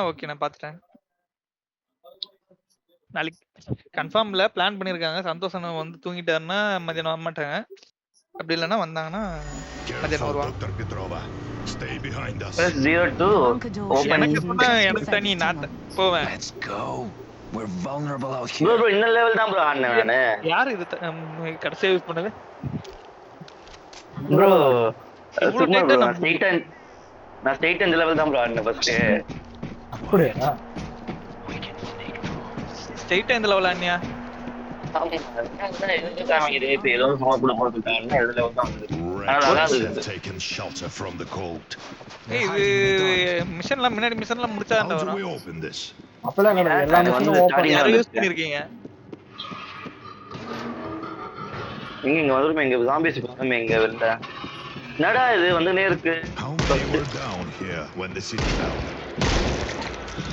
Okay நான் பாத்துட்டேன். நாளைக்கு கன்ஃபார்ம்ல பிளான் பண்ணிருக்காங்க. சந்தோஷம் வந்து தூங்கிட்டாருன்னா மதியானம் வர மாட்டாங்க. அப்படி இல்லைன்னா வந்தாங்கன்னா மதியானம் வருவாங்க. Dr. Petrova. Stay behind us. Press 02. Open. எனக்கு தனி நான் போவேன். Let's go. We're vulnerable out Bro, here. இன்ன லெவல் தான் ப்ரோ ஆடுனேன் நானு. யாரு இது கடைசியா யூஸ் பண்ணது? ப்ரோ இவ்வளவு சும்மா tight ஆ bro, நான் ஸ்ட்ரைட் இந்த லெவல் தான் ப்ரோ ஆடுனேன் ஃபர்ஸ்ட். அப்படியா? ஸ்ட்ரைட்டா இந்த லெவல் ஆனியா? இப்ப ஏதோ சமாப்ல போட்டுட்டாருன்னா இந்த லெவல் தான் வந்து. Rats have taken shelter from the cold. இது மிஷன்லாம் முன்னாடி மிஷன்லாம் முடிச்சா How do வரும். we open this? அப்பலாம் கிடையாது. எல்லா மிஷனும் ஓபன் யாரை யூஸ் பண்ணிருக்கீங்க? இங்க வந்துருமே இங்க ஜாம்பிஸ் வந்துருமே இங்க வெளில. என்னடா இது வந்துனே இருக்கு. How many were down here when the city fell?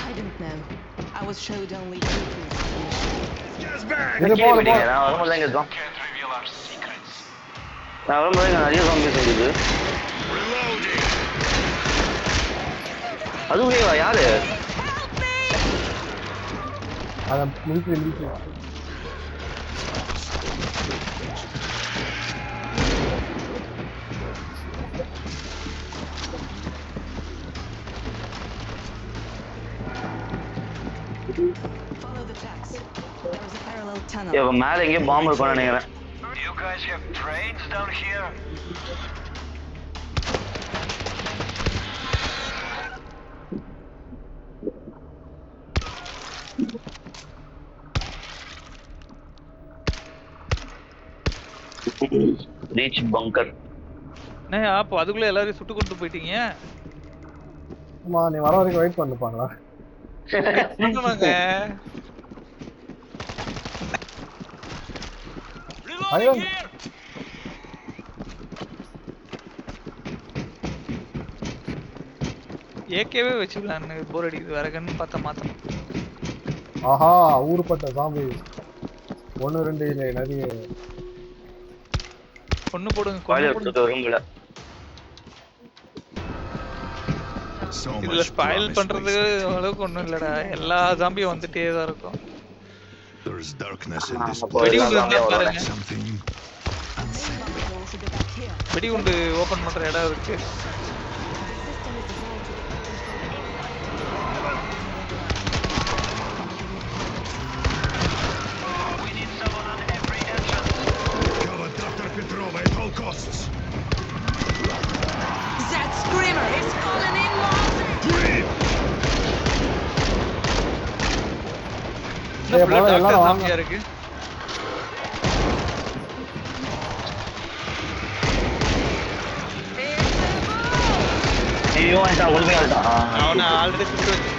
I don't know. I was showed only two things. இது போல போல. நான் வரும்போது இங்க ஜாம். நான் வரும்போது இங்க நிறைய ஜாம்பிஸ் இருக்குது. அதுவே யாரு? அத military Follow the tracks. There is a parallel tunnel. இவன் மேல எங்கேயோ பாம்பு இருக்கும்னு நினைக்கிறேன். You guys have trains down here? Reach bunker. அப்போ அதுக்குள்ள எல்லாரையும் சுட்டு கொண்டு போயிட்டீங்க. ஆமா நீ வர வரைக்கும் வெயிட் பண்ணுப்பாங்களா? பண்ணுவாங்க. ஐயோ ஏகேவே வச்சுக்கலாம். போர் அடிக்குது. வேற கன்னு பார்த்தா மாத்தணும். ஆஹா ஊருப்பட்ட ஜாம்பி 1 2 இல்ல நிறைய. கொன்னு போடுங்க. காலையில எடுத்துட்டு வரும்ல. இதுல ஸ்பாயில் பண்றதுக்கு அளவுக்கு ஒண்ணும் இல்லடா. எல்லா ஜாம்பியும் வந்துட்டே தான் இருக்கும். There is darkness in this வெடிகுண்டு இருந்தா பாருங்க. something Walls at the back here. வெடிகுண்டு ஓபன் பண்ற இடம் இருக்கு. We need someone on every entrance. cover Dr. Petrova at all costs. That screamer is calling in more. எல்லாரும் வாங்க. ஜாம்பியா இருக்கு. ஐயோ நான் ஒழுங்கா ஆயிட்டான். அவனை ஆல்ரெடி சுட்டு வச்சு.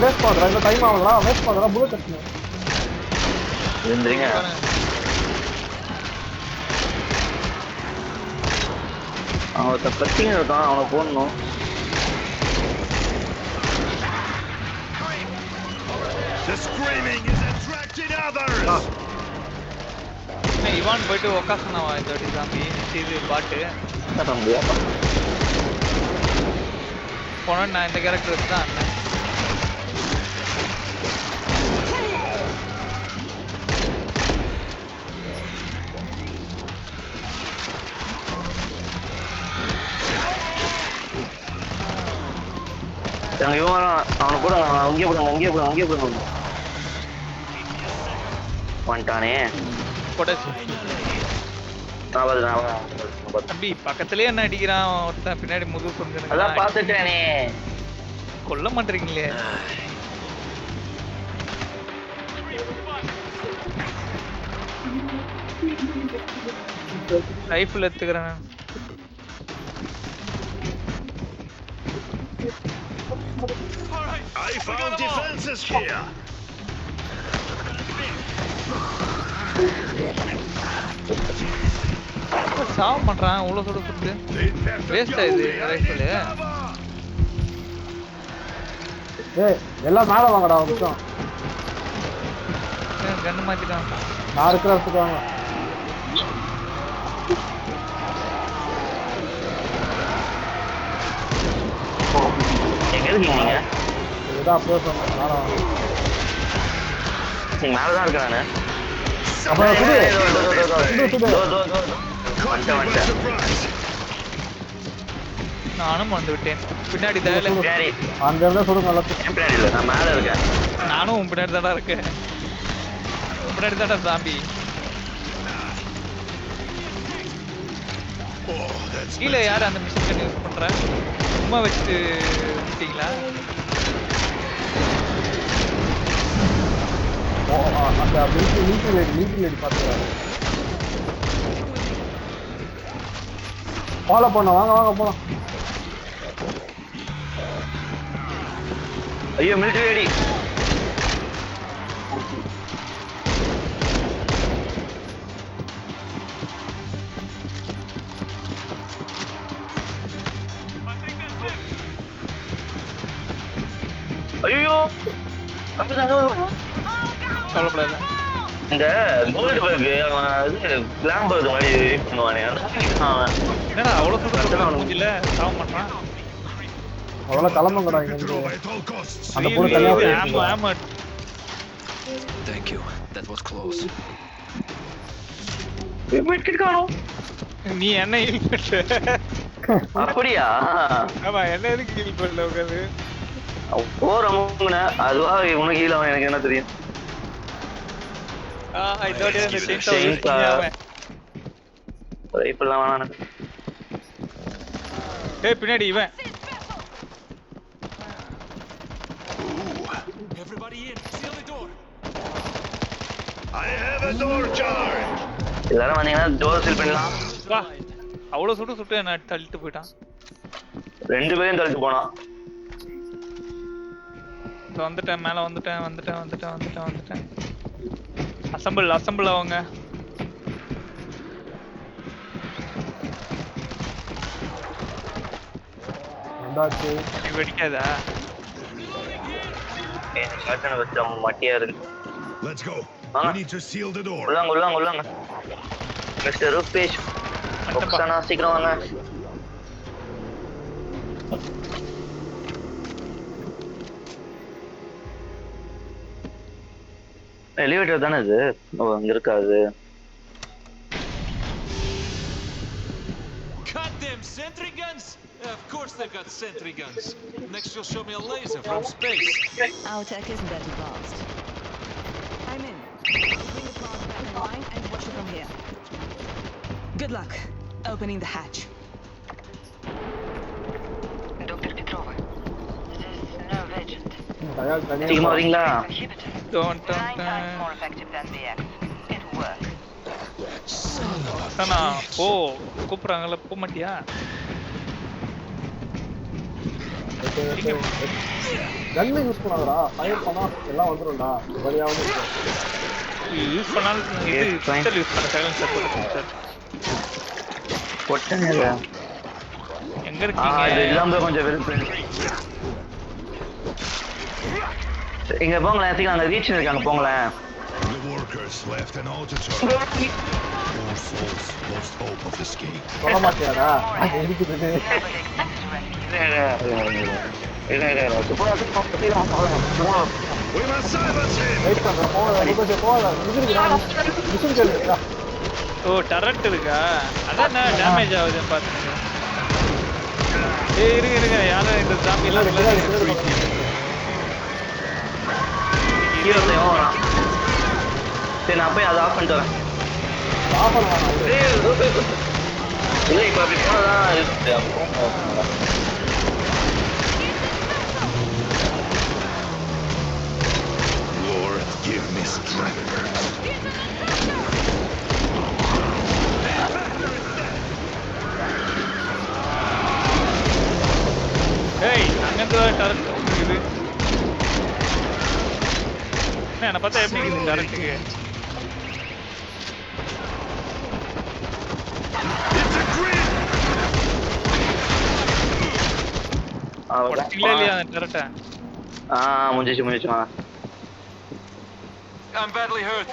வேஸ்ட் பண்றா இந்த டைம் ஆவலடா. வேஸ்ட் பண்றா புல்லட் கட்டணும். இருந்துறீங்க. அவன் பிரச்சனை இருக்கான். அவனை போடணும். The screaming is attracting others. Ivan போயிட்டு உக்காசனவா இந்த வாட்டி ஜாம்பி. இது பாட்டு. என்ன பண்ண முடியாது. போனா நான் இந்த கேரக்டர் வச்சு தான் ஆடினேன். அவனை கூட அங்கேயே போடுங்க. வந்துட்டானே. தம்பி பக்கத்துலயே என்ன அடிக்கிறான் ஒருத்தன் பின்னாடி முதுகு சொந்தம். அதான் பாத்துட்டேனே. கொல்ல மாட்டீங்களே. ரைஃபிள் எடுத்துக்கிறேன். I found defenses here. சாவ மாட்டான். அவ்வளவு சுட சுட்டு வேஸ்ட் ஆயிடுது ரைஃபிள். ஏய் எல்லாம் மேல வாங்கடா ஒரு நிமிஷம். கண்ணு மாத்திட்டான். நான் இருக்கிற இடத்துக்கு வாங்க. எங்க இருக்கீங்க நீங்க? இதுதான் அப்படியே சொன்னேன். நானும் வாங்க. நீங்க மேலதான் இருக்கேன் நானு. அப்புறம் சுடு. சுடு. வந்துட்டேன் வந்துட்டேன். Surprise! நானும் வந்து விட்டேன். பின்னாடி தேவையில்ல. பின்னாடி அங்க இருந்தா சுடுங்க எல்லாத்தையும். என் பின்னாடி இல்லை, நான் மேல இருக்கேன். நானும் உன் பின்னாடி தாடா இருக்கேன். உன் பின்னாடி தாடா ஜாம்பி. Oh, that's கீழே யார் அந்த மிஷின் கன் யூஸ் பண்ற? சும்மா வச்சுட்டு விட்டீங்களா? அந்த மீட்டிங் லேடி பார்த்துக்கிறாங்க. ஃபாலோ பண்ண வாங்க வாங்க போலாம். ஐயோ மிலிட்டரி ரெடி. ஐயோ கவலைப்படாத. இந்த கோல்டு பர்க் அவன் இது கிளாம் பர்க் மாதிரி யூஸ் பண்ணுவானே அவன். என்னடா அவ்வளவு சுட்டு மூஞ்சில சாவ மாட்டான். அவ்வளோ கிளம்புங்கடா இங்க இருந்து. Petrova at all costs. அந்த பொண்ணு தனியா ஆமா ஆமா. Thank you. That was close. Medkit காணோம். நீ என்ன ஹீல் பண்ணல? அப்படியா? ஆமா என்ன எதுக்கு ஹீல் பண்ணல உட்காந்து? போறமுன அதுவா உனக்கு ஹீல் ஆகும் எனக்கு என்ன தெரியும். இதோட இந்த செயின்ஸா யூஸ் செயின்ஸா. பண்ணியாம. ரைஃபிள்லாம் வேணாம் எனக்கு. டேய் பின்னாடி இவன். Everybody in. Seal the door. I have a door charge. எல்லாரும் வந்தீங்கன்னா டோர் சீல் பண்ணலாம். வா. அவ்வளவு சுட்டு என்ன தள்ளிட்டு போயிட்டான். ரெண்டு பேரும் தள்ளிட்டு போனான். வந்துட்டேன் மேல வந்துட்டேன். அசெம்பிள் அவங்க. வந்தாச்சு. நீ வெடிக்காதா? எனக்கு ஷார்ட்கன் வச்சு அவங்க மட்டியா இருக்கு. Let's go. Ah. We need to seal the door. உள்ளாங்க. மிஸ்டர் ரூபேஷ். ஒக்ஸானா சீக்கிரம் வாங்க. எலிவேட்டர் தானே இது? ஓ அங்க இருக்காது. Goddamn sentry guns! Of course they've got sentry guns. Next you'll show me a laser from space. Our tech isn't that advanced. I'm in. Bring the plant back in line and watch it from here. Good luck opening the hatch. Dr. Petrova, this is nerve agent. தனியா சீக்கிரமா வரீங்களா? Inhibitor. Don't. 9 times more effective than the X. It works. அண்ணா போ கூப்பிடுறாங்கல்ல போக மாட்டியா? கன்னு use பண்ணாதடா. Fire பண்ணா எல்லாம் வந்துரும்டா. வழியாவது இருக்கு. Use பண்ணாலும் இது பிஸ்டல் யூஸ் பண்ண சைலன்சர் போட்டு. பொட்டனே இல்ல. எங்க இது இருக்கீங்க? இல்லாம கொஞ்சம் வெறுப்பு. இங்க போங்களேன், சீக்கிரம் அங்க ரீச் இருக்காங்க போங்களேன். The workers left an auto charge. Poor souls lost hope of escape. சொல்ல மாட்டியாடா? இருக்குது. We must silence him. Wait பண்றேன். போகல. மிஷின் கேளுடா. ஓ டரட் இருக்கா? அதான் டேமேஜ் ஆகுதுன்னு பாத்துங்க. ஏய் இருங்க யாரும் இந்த ஜாம்பி எல்லாம் ஹீரோ தேவன் வரான். சரி நான் போய் அதை ஆஃப் பண்ணிட்டு வரேன். ஆஃப் பண்ணலாம். இல்லை இப்போ அப்படி போனதான் இருக்கு. Lord, give me strength. ஏய் அங்கந்து டரட் இருக்குது. என்ன பார்த்தா எப்படி இருக்குது டரட்டுக்கு? It's a grid. உடைச்சிங்களா இல்லையா அந்த டரட்டை? முடிஞ்சிச்சு வாங்க. I'm badly hurt.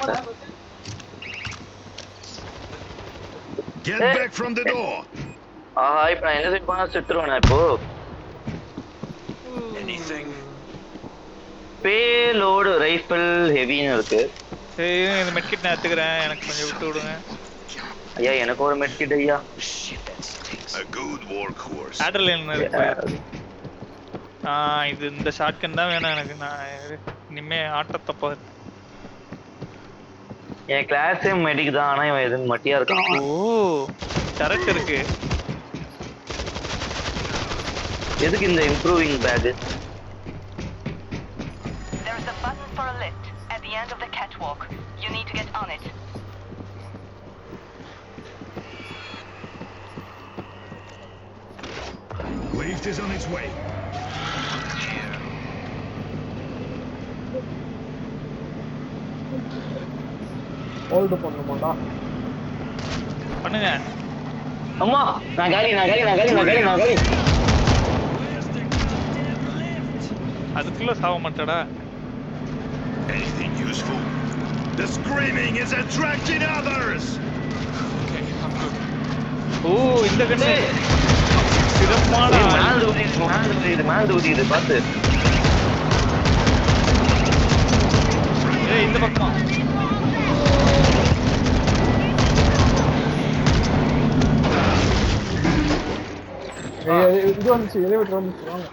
Get back from the door. ஆஹா இப்ப நான் என்ன சைட் போனா செத்துருவேனா இப்போ? Anything? பேலோடு ரைஃபிள் ஹெவின்னு இருக்கு. சரி இந்த மெட்கிட் நான் எடுத்துக்கிறேன், எனக்கு கொஞ்சம் விட்டு விடுங்க. ஐயா எனக்கு ஒரு மெட்கிட் ஐயா. Shit, that stinks. A good workhorse. ஆடர்லைன் இருக்கு. இது இந்த ஷாட்கன் தான் வேணும் எனக்கு. நான் இனிமே ஆட்டத்தை பாரு. என் கிளாஸே மெடிக் தான், ஆனா இவன் எதுவும் மட்டியா இருக்கான். ஓ கரெக்ட் இருக்கு. எதுக்கு இந்த improving back? There is a button for a lift at the end of the catwalk. You need to get on it. Lift is on its way. Hold பண்ணுமாடா. பண்ணுங்க. அம்மா நான் காலி. அதுக்குள்ள சாவ மாட்டடா. Anything useful? The screaming is attracting others. Okay, I'm good. ஓ இந்த கண்ணு சிறப்பான மாந்து ஊதிது பாத்து. இந்த பக்கம் இது வந்துச்சு, எலிவேட்டர் வந்துச்சு. வாங்க.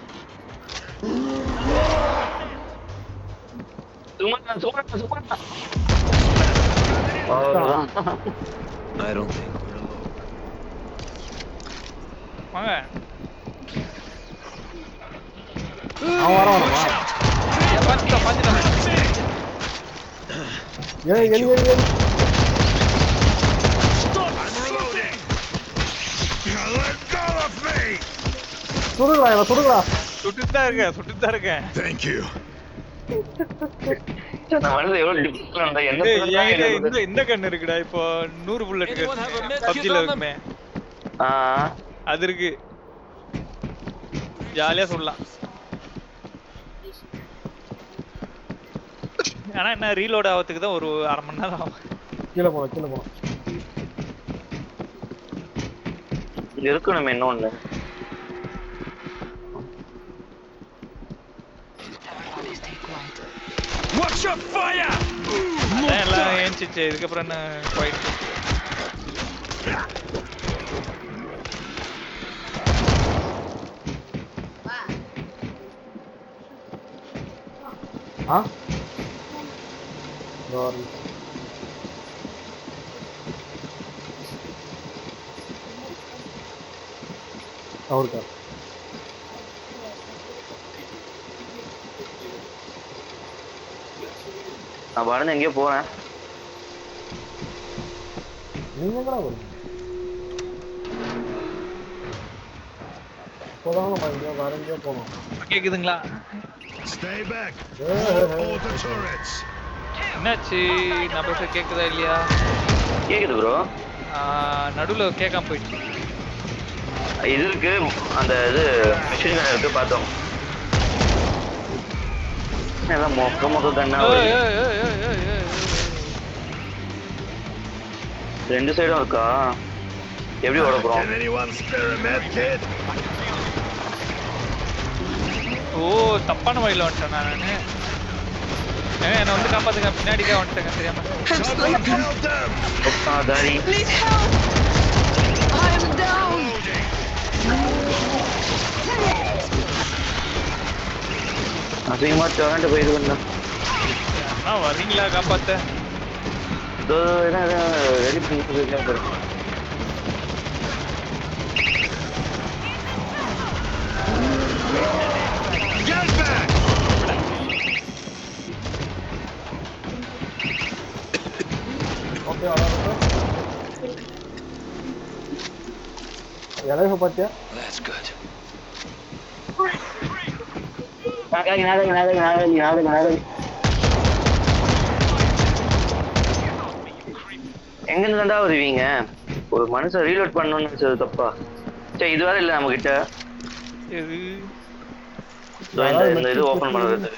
சும்மா I don't think we're alone. வாங்க. அவன் வரவானமா? பாத்துட்டேன். எலி I'm reloading. Let go of me. சுடுங்களா. சுட்டுட்டு தான் இருக்கேன். Thank you. நான் வந்து எவ்வளவு டிஃபரண்டா என்ன டேய், சொல்றா என்கிட்ட எனக்கு. இந்த கண்ணு இருக்குடா. இப்போ 100 புல்லட் இருக்கு. Anyone have a med kit பப்ஜில on them? இருக்குமே ஆ அது இருக்கு. ஜாலியா சொல்லலாம். ஆனா என்ன ரீலோட் ஆகிறதுக்கு தான் ஒரு அரை மணி நேரம் ஆகும். கீழே போனோம். இங்க இருக்கணும் இன்னொன்னு. Everybody stay quiet. Watch your fire. அதான் எல்லாம் ஏஞ்சிச்சு. இதுக்கப்புறம் என்ன குவைட். அவருக்கா நான் பாருங்க எங்கேயோ போறேன். நீங்க எங்கடா போறீங்க? போதாங்க பாருங்க, வேற எங்கேயோ போனோம். கேக்குதுங்களா? Stay back. All the Hey. turrets. என்னாச்சு? நான் பேச கேக்குதா இல்லையா? கேக்குது ப்ரோ. நடுவுல கேட்காம போயிடுச்சு. இது இருக்கு, அந்த இது மிஷின் கன் இருக்கு பார்த்தோம். எல்லாம் மொக்க கண்ணா ரெண்டு சைடும் இருக்கா? எப்படி ஓட போறோம்? Can anyone spare a med kit? ஓ தப்பான வழியில வந்துட்டேன் நானு. என்ன வந்து காப்பாத்துங்க, பின்னாடிக்கே வந்துட்டேங்க தெரியாம. Someone help them. தாரி Please help! I am down! அதிகமா டொரண்ட் போயிட்டு வந்தேன். வரீங்களா காப்பாத்த? ரெடி பண்ணி Get back. ஓகே எலைஃப பாத்தியா? That's good. எங்க இருந்தா வருவீங்க? ஒரு மனுஷன் ரீலோட் பண்ணணும்னு நினைச்சது தப்பா? சரி இது வேற இல்ல நம்ம கிட்ட. இந்த இது ஓபன் பண்றது.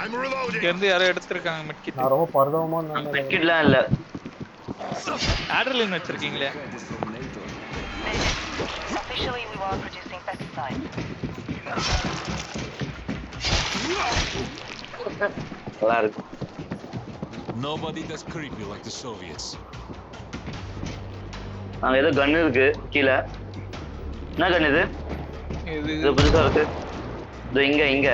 I'm reloading. இங்க இருந்து யாரோ எடுத்திருக்காங்க மெட்கிட். நான் ரொம்ப பரிதாபமா நினைக்கிறேன். மெட்கிட்லாம் இல்ல. ஆட்ரலின் வச்சிருக்கீங்களே. Officially, we are producing pesticides. நல்லா இருக்கு. Nobody does creepy like the Soviets. அங்க ஏதோ கன் இருக்கு கீழ. என்ன கன் இது? இது இது புதுசா இருக்கு. இதோ இங்க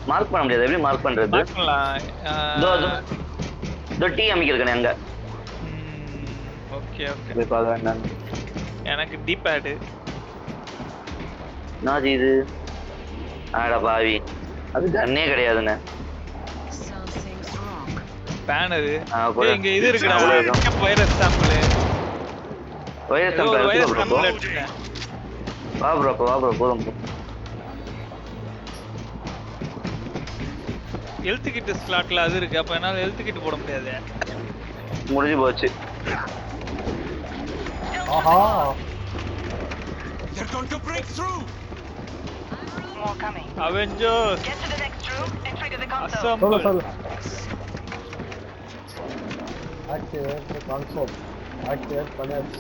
மார்க் பண்ண முடியாது. எப்படி மார்க் பண்றது? பார்க்கலாம். இதோ டீ அமைக்கிறேன் அங்க. Okay okay. போய் பார்க்க வேண்டாம். எனக்கு டி பேட். நாஜி இது. ஆடா பாவி. அது கன்னே கிடையாதுண்ணே. Something's wrong. பேனர். போடு. இங்க இது இருக்குடா. Virus sample. Virus sample virus bro. Sample எடுத்துட்டேன். வா ப்ரோ போதும். ஹெல்த் கிட் ஸ்லாட்ல அது இருக்கு. அப்ப என்னால ஹெல்த் கிட் போட முடியாது. முடிஞ்சு போச்சு. ஆஹா. They're going to break through. More coming. Avengers. Get to the next room and trigger the console. Assemble. Activate the console. Activate connect.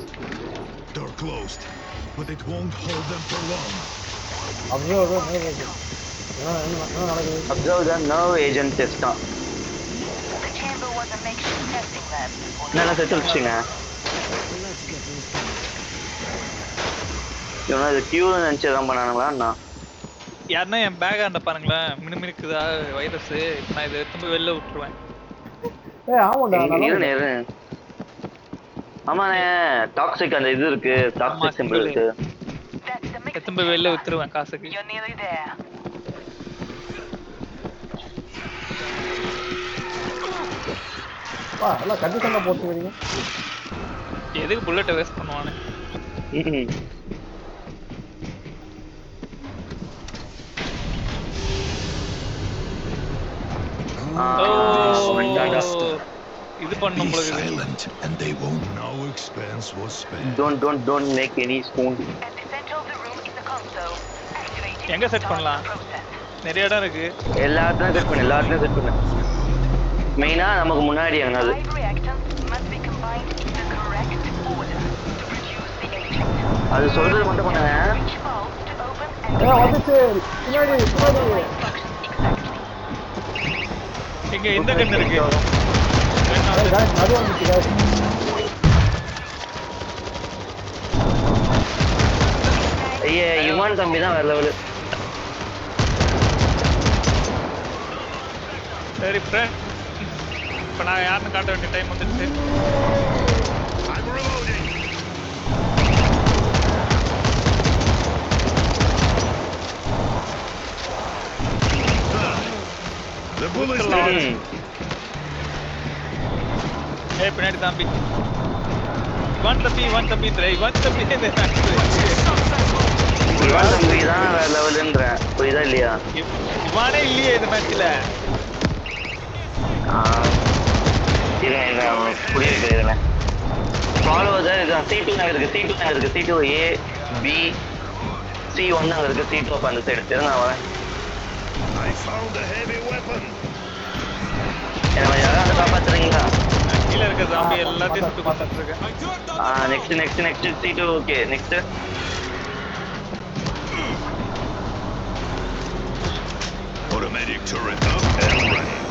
Door closed, but it won't hold them for long. Observe the nerve agent. என்ன நடக்குது? Observe the nerve agent test. The chamber was a makeshift testing lab. என்னெல்லாம் செத்து வச்சுங்க. Let's get this done. இவனா இது கியூன்னு நினைச்சு தான் பண்ணானுங்களா அண்ணா? யாருன்னா என் பேக் ஆண்ட பாருங்களேன். மினுமினுக்குதா வைரஸ். நான் இதை எடுத்து போய் வெளில விட்டுருவேன். ஆமாடா இரு. ஆமாண்ணே டாக்ஸிக் அந்த இது இருக்கு. டாக்ஸிக் சிம்பிள் இருக்கு. That's the mix. எடுத்து போய் வெளில விட்டுருவேன் காசுக்கு. You're nearly there. பா எல்லாம் கண்டிஷன்ல போட்டு வரீங்க. எதுக்கு புல்லட்டை வேஸ்ட் பண்ணுவானே? இது பண்ண Be உங்களுக்கு. silent, and they won't. No expense was spared. Don't make any spoon. At the center of the room is the console. Activate it. எங்க செட் பண்ணலாம்? Process. நிறைய இடம் இருக்கு. எல்லாத்தையும் செட் பண்ணு. மெயினா நமக்கு முன்னாடி எங்கனாது. 5 reactants must be combined in the correct order to produce the agent. அது சொல்றது மட்டும் பண்ணுங்க. Which valves to open and வந்துச்சு. பின்னாடி exactly. இங்க இந்த கண்ணு இருக்கு. அது வந்துச்சு guys. ஐயே யுமான் தம்பி தான் வேற லெவல். சரி ஃப்ரெண்ட். இப்ப நான் யாருன்னு காட்ட வேண்டிய டைம் வந்துருச்சு. I'm reloading. The bullet's dead. ஏய் பின்னாடி தம்பி. இவன் தம்பி ட்ரை. இவன் தம்பி யுமான் தம்பி தான் வேற லெவல்ன்றேன். புரியுதா இல்லையா? இவானே இல்லையே இந்த மேட்ச்ல. புரிய வைக்கிறேன். ஃபாலோ இதுதான் C2 இருக்கு. C2 A B C1 அங்க இருக்கு. C2 அப்ப அந்த சைடு தெரிஞ்சு நான் வரேன். I found a heavy weapon. என்ன யாராவது காப்பாத்துறீங்களா? கீழ இருக்க ஜாம்பி எல்லாத்தையும் சுட்டு பார்த்துட்டு இருக்கேன். Next C2 okay next. Automatic turret up and running.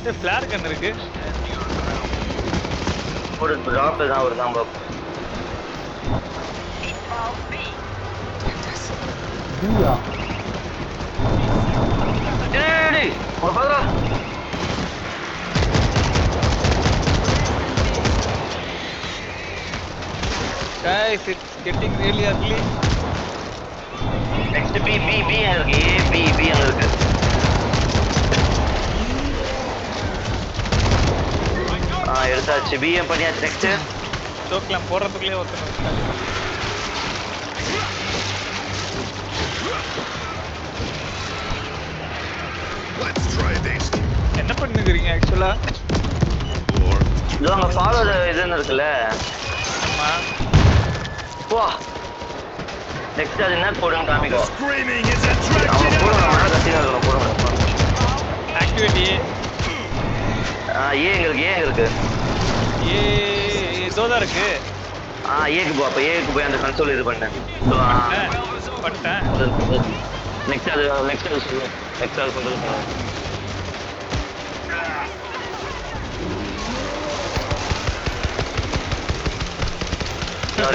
ஏய் ஃபிளார் கன் இருக்கு. ஒரு டிராப் தான் ஒரு தான் பாப். valve B. பியா. டேய் ஒரு பாதரா. Guys, it's getting really ugly. Next B இருக்கு. A B அங்க இருக்கு. எடுத்தாச்சு. B பண்ணியாச்சு. நெக்ஸ்ட் சோக்லாம் போறதுக்குள்ளே ஒருத்தன். Let's try this. என்ன பண்ணுகிறீங்க ஆக்சுவலா? Or இதோ அங்க ஃபாலோ இதுன்னு இருக்குல்ல. ஆமா. வா நெக்ஸ்ட் அது என்ன போடுன்னு காமிக்கோ Screaming is அவன் attracting போடுங்க மழை others. கத்தினா இருக்கணும் போடுங்க ஆக்டிவிட்டி ஏ எங்க இருக்கு ஏ இதோதான் இருக்கு. ஏக்கு போ அப்ப ஏக்கு போய் அந்த கன்சோல் இது பண்ணு பண்ணிட்டேன். நெக்ஸ்ட் அது சொல்லு நெக்ஸ்ட் அது சொல்றது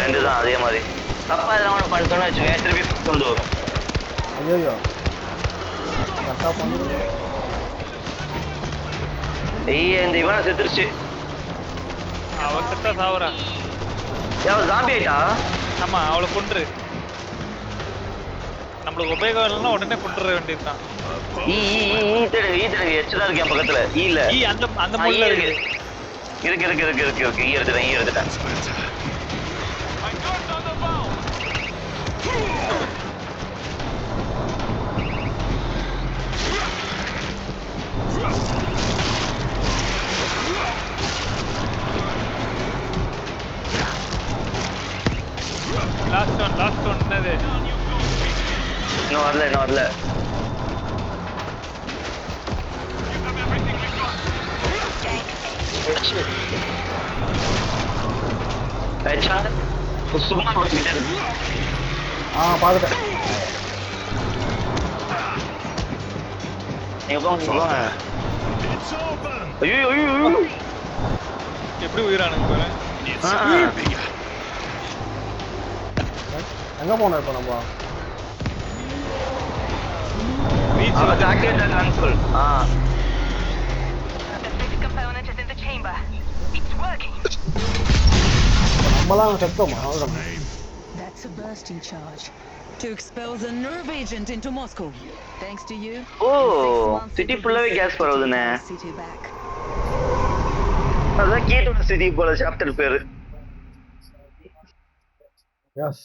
ரெண்டு தான் அதே மாதிரி தப்பா எல்லாம் ஒன்று பண்ணிட்டோன்னு வச்சுக்கோங்க திருப்பி கொண்டு வரும் ஐயோ கரெக்டாக பண்ணுங்க. இந்த இவனை செத்துருச்சு அவ செத்தா சாவறா. ஜாம்பி ஆயிட்டா ஆமா அவளை கொன்று. நம்மளுக்கு உபயோகம் இல்லைன்னா உடனே கொண்டுற வேண்டியதுதான். எச்சுதான் இருக்கு என் பக்கத்துல இல்ல அந்த முள்ள இருக்கு. இருக்கு ஈ எடுத்துட்டேன் I got on the valve. Last one என்னது? இன்னும் வரல சும்மா பார்த்துட்டேன். நீங்க போங்க It's open. ஐயோ எப்படி உயிரானுங்க பாரு. It's creeping. எங்கே போனோம் இப்போ நம்ம? Beach activate console The fifth component is in the chamber. It's working. நம்மளாம் செத்தோமா? அவ்வளோதான். That's a bursting charge to expel the nerve agent into Moscow. Thanks to you. Oh in 6 months, city it will ஃபுல்லாவே be கேஸ் safe to பரவுதுண்ணே take the city back. அதான் கீட்டோட city போல chapter பேரு Yes.